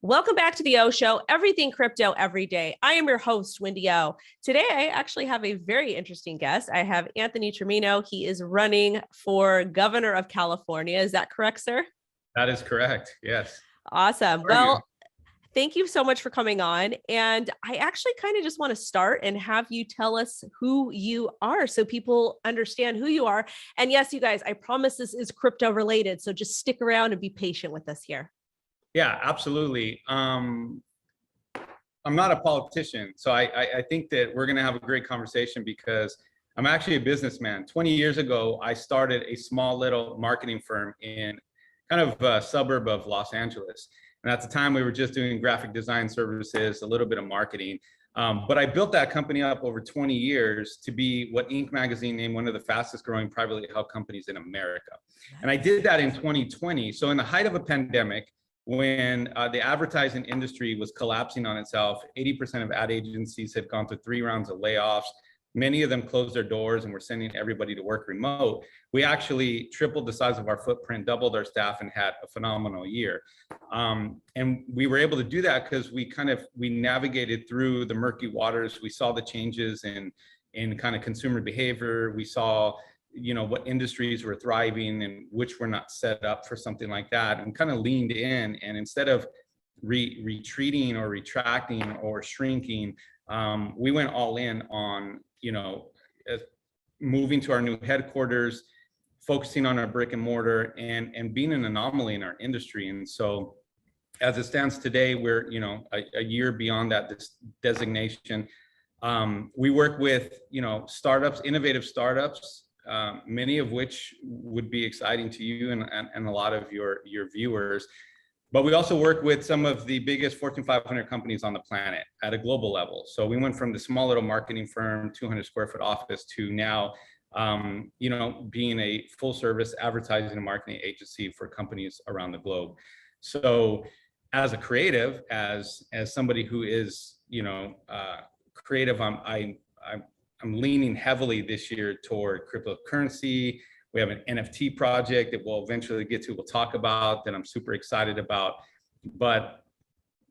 Welcome back to the O Show, everything crypto every day. I am your host, Wendy O. Today, I actually have a very interesting guest. I have Anthony Trimino. He is running for governor of California. Is that correct, sir? That is correct. Yes. Awesome. Well, thank you so much for coming on. And I actually kind of just want to start and have you tell us who you are so people understand who you are. And yes, you guys, I promise this is crypto related. So just stick around and be patient with us here. Yeah, absolutely. I'm not a politician, so I think that we're going to have a great conversation because I'm actually a businessman. 20 years ago, I started a small little marketing firm in kind of a suburb of Los Angeles. And at the time, we were just doing graphic design services, a little bit of marketing. But I built that company up over 20 years to be what Inc. magazine named one of the fastest growing privately held companies in America. And I did that in 2020. So in the height of a pandemic, when the advertising industry was collapsing on itself, 80% of ad agencies had gone through 3 rounds of layoffs. Many of them closed their doors and were sending everybody to work remote. We actually tripled the size of our footprint, doubled our staff, and had a phenomenal year. And we were able to do that because we navigated through the murky waters. We saw the changes in kind of consumer behavior. We saw what industries were thriving and which were not set up for something like that, and kind of leaned in. And instead of retreating or retracting or shrinking, we went all in on moving to our new headquarters, focusing on our brick and mortar, and being an anomaly in our industry. And so as it stands today, we're a year beyond that this designation. We work with startups, innovative startups, many of which would be exciting to you and a lot of your viewers. But we also work with some of the biggest Fortune 500 companies on the planet at a global level. So we went from the small little marketing firm, 200 square foot office, to now, being a full service advertising and marketing agency for companies around the globe. So as a creative, as somebody who is, creative, I'm leaning heavily this year toward cryptocurrency. We have an NFT project that we'll eventually get to, we'll talk about, that I'm super excited about. But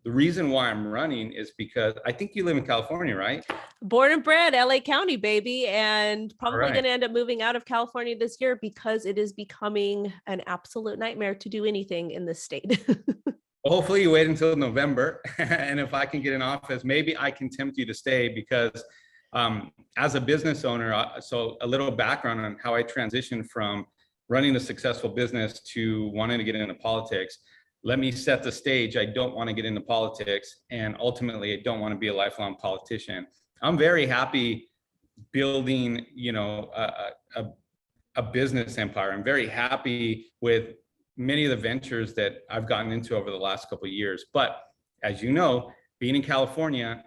the reason why I'm running is because I think you live in California, right? Born and bred, LA County, baby, and probably Right. going to end up moving out of California this year because it is becoming an absolute nightmare to do anything in this state. Well, hopefully you wait until November. And if I can get an office, maybe I can tempt you to stay because as a business owner, so a little background on how I transitioned from running a successful business to wanting to get into politics. Let me set the stage. I don't want to get into politics, and ultimately I don't want to be a lifelong politician. I'm very happy building, a business empire. I'm very happy with many of the ventures that I've gotten into over the last couple of years. But as you know, being in California,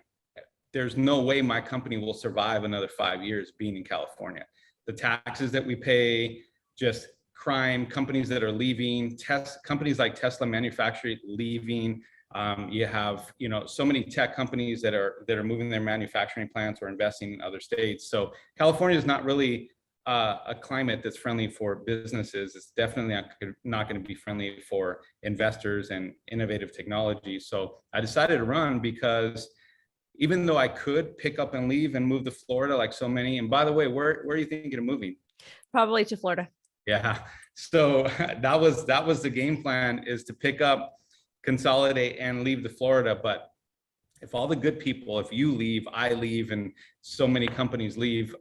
there's no way my company will survive another 5 years being in California. The taxes that we pay, just crime, companies that are leaving, companies like Tesla manufacturing leaving. You have, so many tech companies that are moving their manufacturing plants or investing in other states. So California is not really a climate that's friendly for businesses. It's definitely not going to be friendly for investors and innovative technology. So I decided to run because even though I could pick up and leave and move to Florida like so many, and by the way, where are you thinking of moving? Probably to Florida. Yeah. So that was the game plan, is to pick up, consolidate, and leave to Florida. But if all the good people, if you leave, I leave, and so many companies leave,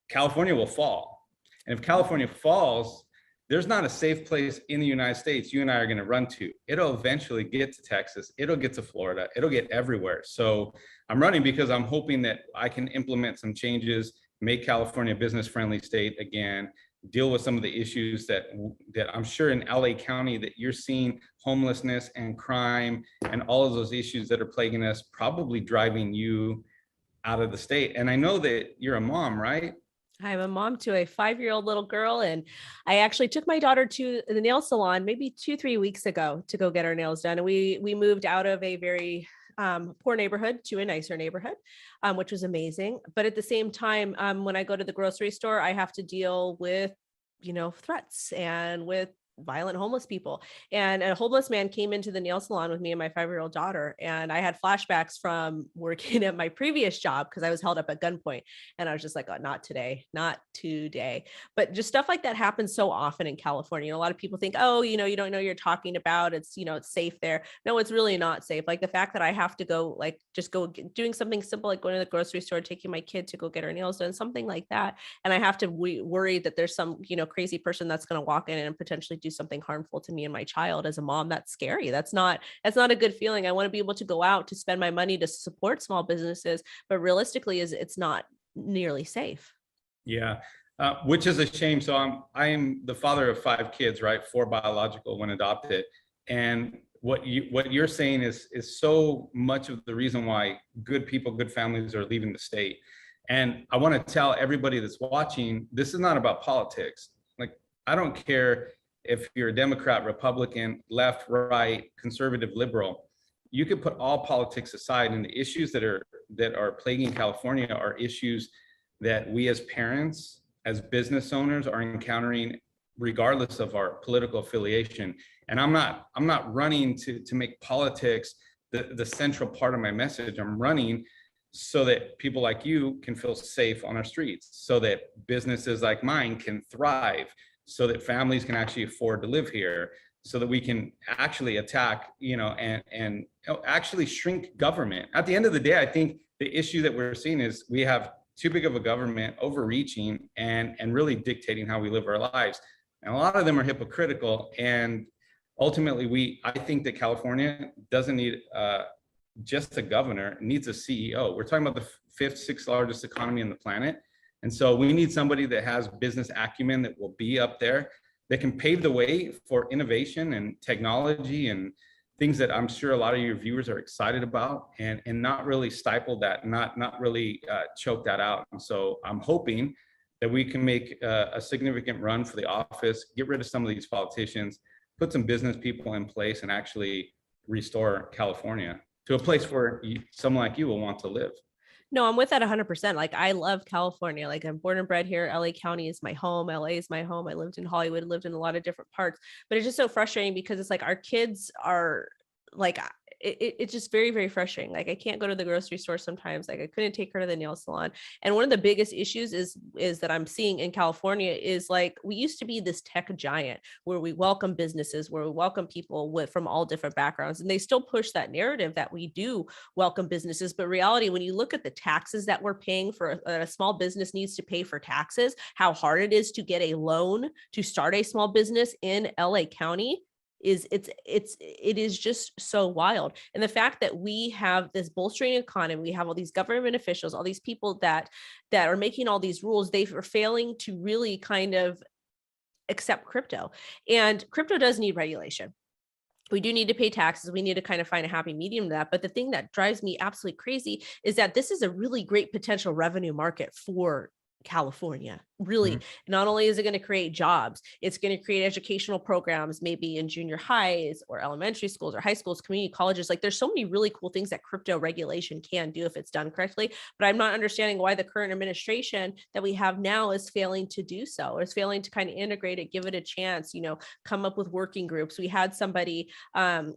California will fall. And if California falls, there's not a safe place in the United States you and I are going to run to. It'll eventually get to Texas. It'll get to Florida. It'll get everywhere. So I'm running because I'm hoping that I can implement some changes, make California a business-friendly state again, deal with some of the issues that I'm sure in LA County that you're seeing, homelessness and crime and all of those issues that are plaguing us, probably driving you out of the state. And I know that you're a mom, right? I'm a mom to a 5-year-old little girl, and I actually took my daughter to the nail salon maybe 2-3 weeks ago to go get her nails done. And we moved out of a very poor neighborhood to a nicer neighborhood, which was amazing. But at the same time, when I go to the grocery store, I have to deal with, threats and with violent homeless people. And a homeless man came into the nail salon with me and my 5-year-old daughter. And I had flashbacks from working at my previous job because I was held up at gunpoint. And I was just like, oh, not today, not today. But just stuff like that happens so often in California. A lot of people think, oh, you don't know what you're talking about. It's, it's safe there. No, it's really not safe. Like the fact that I have to go, like, just go doing something simple, like going to the grocery store, taking my kid to go get her nails done, something like that. And I have to worry that there's some, crazy person that's going to walk in and potentially do something harmful to me and my child. As a mom, that's scary. That's not a good feeling. I want to be able to go out to spend my money to support small businesses, but realistically it's not nearly safe. Yeah. Which is a shame. So I'm the father of 5 kids, right? 4 biological, 1 adopted. And what you're saying is so much of the reason why good people, good families are leaving the state. And I want to tell everybody that's watching, this is not about politics. Like, I don't care if you're a Democrat, Republican, left, right, conservative, liberal. You could put all politics aside, and the issues that are plaguing California are issues that we as parents, as business owners, are encountering regardless of our political affiliation. And I'm not running to make politics the central part of my message. I'm running so that people like you can feel safe on our streets, so that businesses like mine can thrive, so that families can actually afford to live here, so that we can actually attack, and actually shrink government. At the end of the day, I think the issue that we're seeing is we have too big of a government overreaching and really dictating how we live our lives. And a lot of them are hypocritical. And ultimately, I think that California doesn't need just a governor, it needs a CEO. We're talking about the 5th, 6th largest economy on the planet. And so we need somebody that has business acumen, that will be up there, that can pave the way for innovation and technology and things that I'm sure a lot of your viewers are excited about, and not really stifle that, not really choke that out. And so I'm hoping that we can make a significant run for the office, get rid of some of these politicians, put some business people in place, and actually restore California to a place where someone like you will want to live. No, I'm with that 100%. Like, I love California. Like, I'm born and bred here. LA County is my home. LA is my home. I lived in Hollywood, lived in a lot of different parts, but it's just so frustrating because it's like our kids are like, it's just very, very frustrating. Like, I can't go to the grocery store sometimes. Like, I couldn't take her to the nail salon. And one of the biggest issues is that I'm seeing in California is, like, we used to be this tech giant where we welcome businesses, where we welcome people from all different backgrounds. And they still push that narrative that we do welcome businesses. But reality, when you look at the taxes that we're paying for, a small business needs to pay for taxes, how hard it is to get a loan to start a small business in LA County, it is just so wild. And the fact that we have this bolstering economy, we have all these government officials, all these people that are making all these rules, they are failing to really kind of accept crypto. And crypto does need regulation. We do need to pay taxes. We need to kind of find a happy medium to that. But the thing that drives me absolutely crazy is that this is a really great potential revenue market for California. Really, not only is it going to create jobs, it's going to create educational programs, maybe in junior highs or elementary schools or high schools, community colleges. Like, there's so many really cool things that crypto regulation can do if it's done correctly. But I'm not understanding why the current administration that we have now is failing to do so, or is failing to kind of integrate it, give it a chance, come up with working groups. We had somebody kind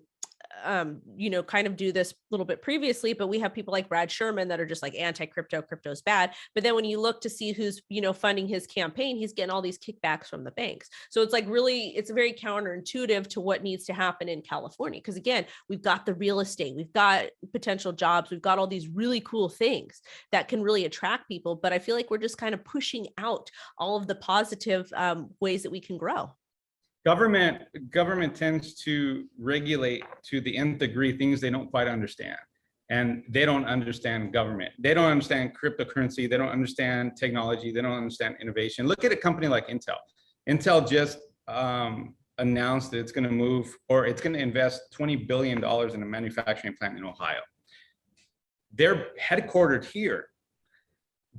of do this a little bit previously, but we have people like Brad Sherman that are just like anti-crypto, crypto's bad. But then when you look to see who's, funding his campaign, he's getting all these kickbacks from the banks. So it's like, really, it's very counterintuitive to what needs to happen in California. Because again, we've got the real estate, we've got potential jobs, we've got all these really cool things that can really attract people. But I feel like we're just kind of pushing out all of the positive ways that we can grow. Government tends to regulate to the nth degree things they don't quite understand. And they don't understand government. They don't understand cryptocurrency. They don't understand technology. They don't understand innovation. Look at a company like Intel. Intel just announced that it's going to move, or it's going to invest $20 billion in a manufacturing plant in Ohio. They're headquartered here,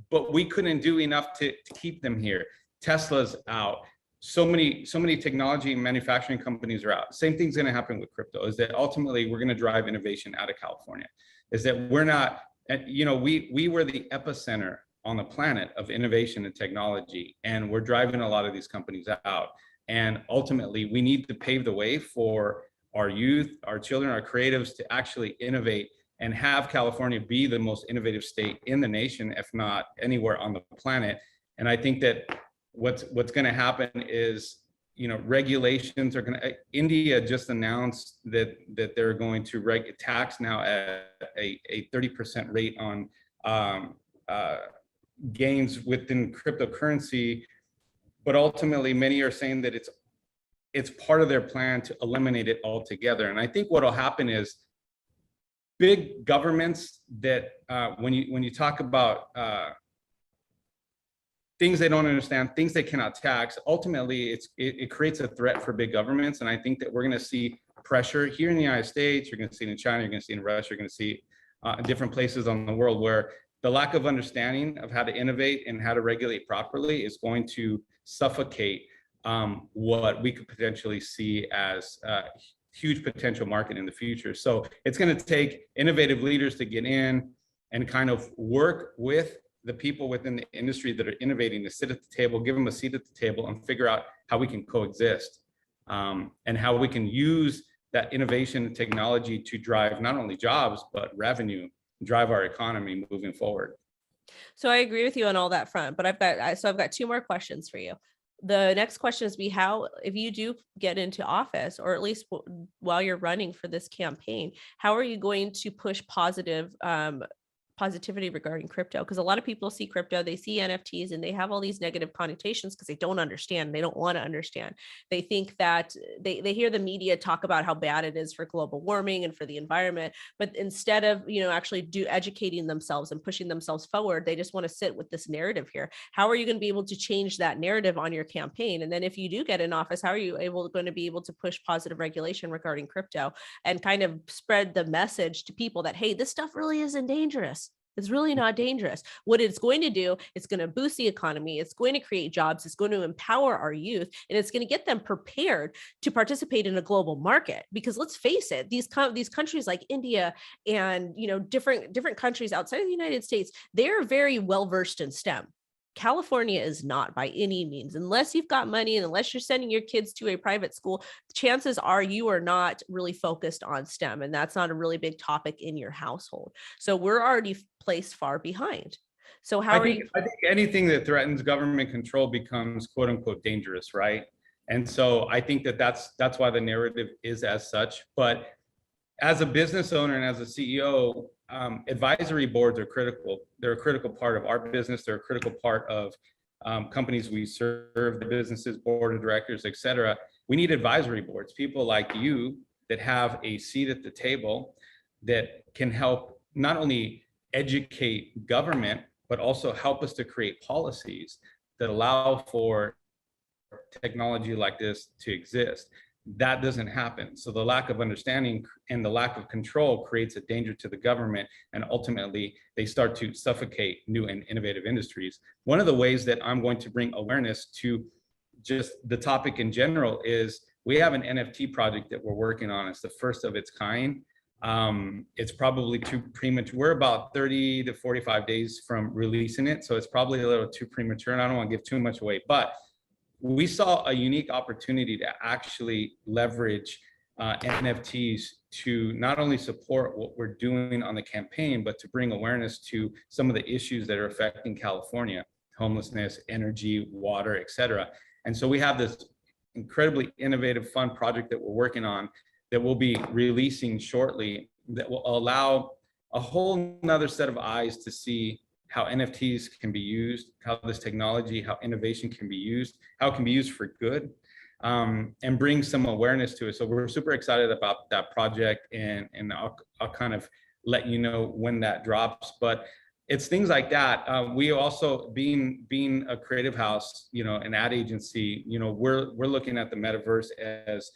but we couldn't do enough to keep them here. Tesla's out. So many technology and manufacturing companies are out. Same thing's going to happen with crypto, is that ultimately we're going to drive innovation out of California. Is that we're not, we were the epicenter on the planet of innovation and technology, and we're driving a lot of these companies out. And ultimately, we need to pave the way for our youth, our children, our creatives to actually innovate and have California be the most innovative state in the nation, if not anywhere on the planet. And I think that what's going to happen is, regulations are going to. India just announced that they're going to tax now at a 30% rate on gains within cryptocurrency, but ultimately many are saying that it's part of their plan to eliminate it altogether. And I think what will happen is big governments that when you talk about things they don't understand, things they cannot tax, ultimately it creates a threat for big governments. And I think that we're going to see pressure here in the United States, you're going to see it in China, you're going to see it in Russia, you're going to see different places on the world where the lack of understanding of how to innovate and how to regulate properly is going to suffocate what we could potentially see as a huge potential market in the future. So it's going to take innovative leaders to get in and kind of work with the people within the industry that are innovating to sit at the table, give them a seat at the table, and figure out how we can coexist and how we can use that innovation and technology to drive not only jobs, but revenue, drive our economy moving forward. So I agree with you on all that front, but I've got two more questions for you. The next question is how, if you do get into office, or at least while you're running for this campaign, how are you going to push positivity regarding crypto? Because a lot of people see crypto, they see NFTs, and they have all these negative connotations because they don't understand. They don't want to understand. They think that they hear the media talk about how bad it is for global warming and for the environment, but instead of actually educating themselves and pushing themselves forward, they just want to sit with this narrative here. How are you going to be able to change that narrative on your campaign? And then if you do get in office, how are you going to be able to push positive regulation regarding crypto and kind of spread the message to people that, hey, this stuff really isn't dangerous? It's really not dangerous. What it's going to do, it's going to boost the economy. It's going to create jobs. It's going to empower our youth, and it's going to get them prepared to participate in a global market. Because let's face it, these countries like India and different countries outside of the United States, they're very well versed in STEM. California is not, by any means. Unless you've got money and unless you're sending your kids to a private school, chances are you are not really focused on STEM, and that's not a really big topic in your household. So we're already placed far behind. So I think anything that threatens government control becomes quote unquote dangerous, right? And so I think that's why the narrative is as such. But as a business owner and as a CEO, advisory boards are critical. They're a critical part of our business. They're a critical part of companies we serve, the businesses, board of directors, et cetera. We need advisory boards, people like you that have a seat at the table that can help not only educate government, but also help us to create policies that allow for technology like this to exist. That doesn't happen. So the lack of understanding and the lack of control creates a danger to the government, and ultimately they start to suffocate new and innovative industries. One of the ways that I'm going to bring awareness to just the topic in general is we have an NFT project that we're working on. It's the first of its kind. It's probably too premature. We're about 30 to 45 days from releasing it, so it's probably a little too premature, and I don't want to give too much away, but we saw a unique opportunity to actually leverage NFTs to not only support what we're doing on the campaign, but to bring awareness to some of the issues that are affecting California: homelessness, energy, water, et cetera. And so we have this incredibly innovative, fun project that we're working on that we'll be releasing shortly that will allow a whole nother set of eyes to see how NFTs can be used, how this technology, how innovation can be used, how it can be used for good, and bring some awareness to it. So we're super excited about that project, and I'll kind of let you know when that drops. But it's things like that. We also, being a creative house, an ad agency, we're looking at the metaverse as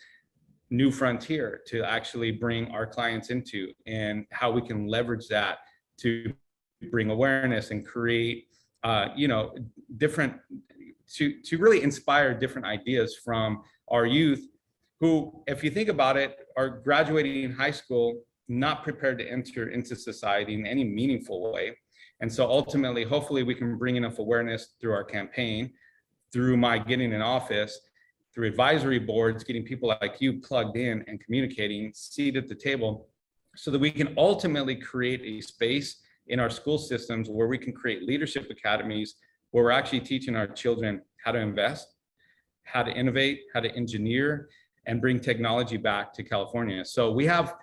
new frontier to actually bring our clients into, and how we can leverage that to bring awareness and create, different, to really inspire different ideas from our youth who, if you think about it, are graduating high school, not prepared to enter into society in any meaningful way. And so ultimately, hopefully we can bring enough awareness through our campaign, through my getting in office, through advisory boards, getting people like you plugged in and communicating, seated at the table, so that we can ultimately create a space in our school systems where we can create leadership academies where we're actually teaching our children how to invest, how to innovate, how to engineer, and bring technology back to California. So we have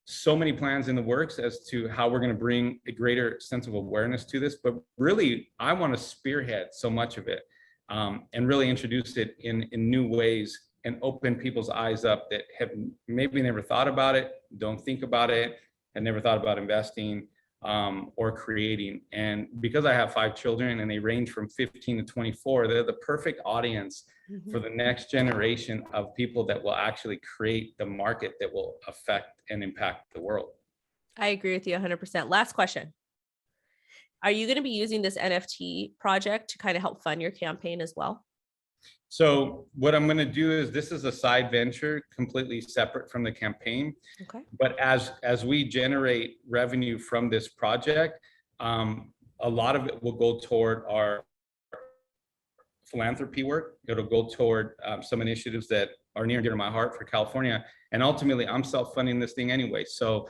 so many plans in the works as to how we're going to bring a greater sense of awareness to this. But really, I want to spearhead so much of it, and really introduce it in new ways and open people's eyes up that have maybe never thought about it, don't think about it, and never thought about investing or creating. And because I have 5 children and they range from 15 to 24, they're the perfect audience for the next generation of people that will actually create the market that will affect and impact the world. I agree with you 100%. Last question. Are you going to be using this NFT project to kind of help fund your campaign as well? So what I'm going to do is, this is a side venture completely separate from the campaign. Okay. But as we generate revenue from this project, a lot of it will go toward our philanthropy work. It'll go toward some initiatives that are near and dear to my heart for California. And ultimately, I'm self-funding this thing anyway. So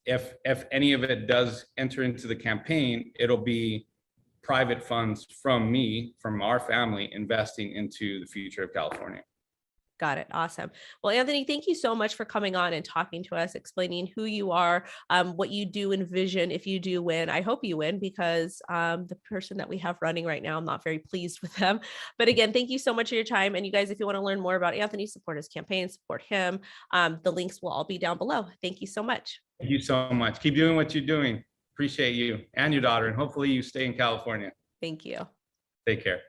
if any of it does enter into the campaign, it'll be private funds from me, from our family, investing into the future of California. Got it. Awesome. Well, Anthony, thank you so much for coming on and talking to us, explaining who you are, what you do envision if you do win. I hope you win, because the person that we have running right now, I'm not very pleased with them. But again, thank you so much for your time. And you guys, if you want to learn more about Anthony, support his campaign, support him. The links will all be down below. Thank you so much. Thank you so much. Keep doing what you're doing. Appreciate you and your daughter. And hopefully you stay in California. Thank you. Take care.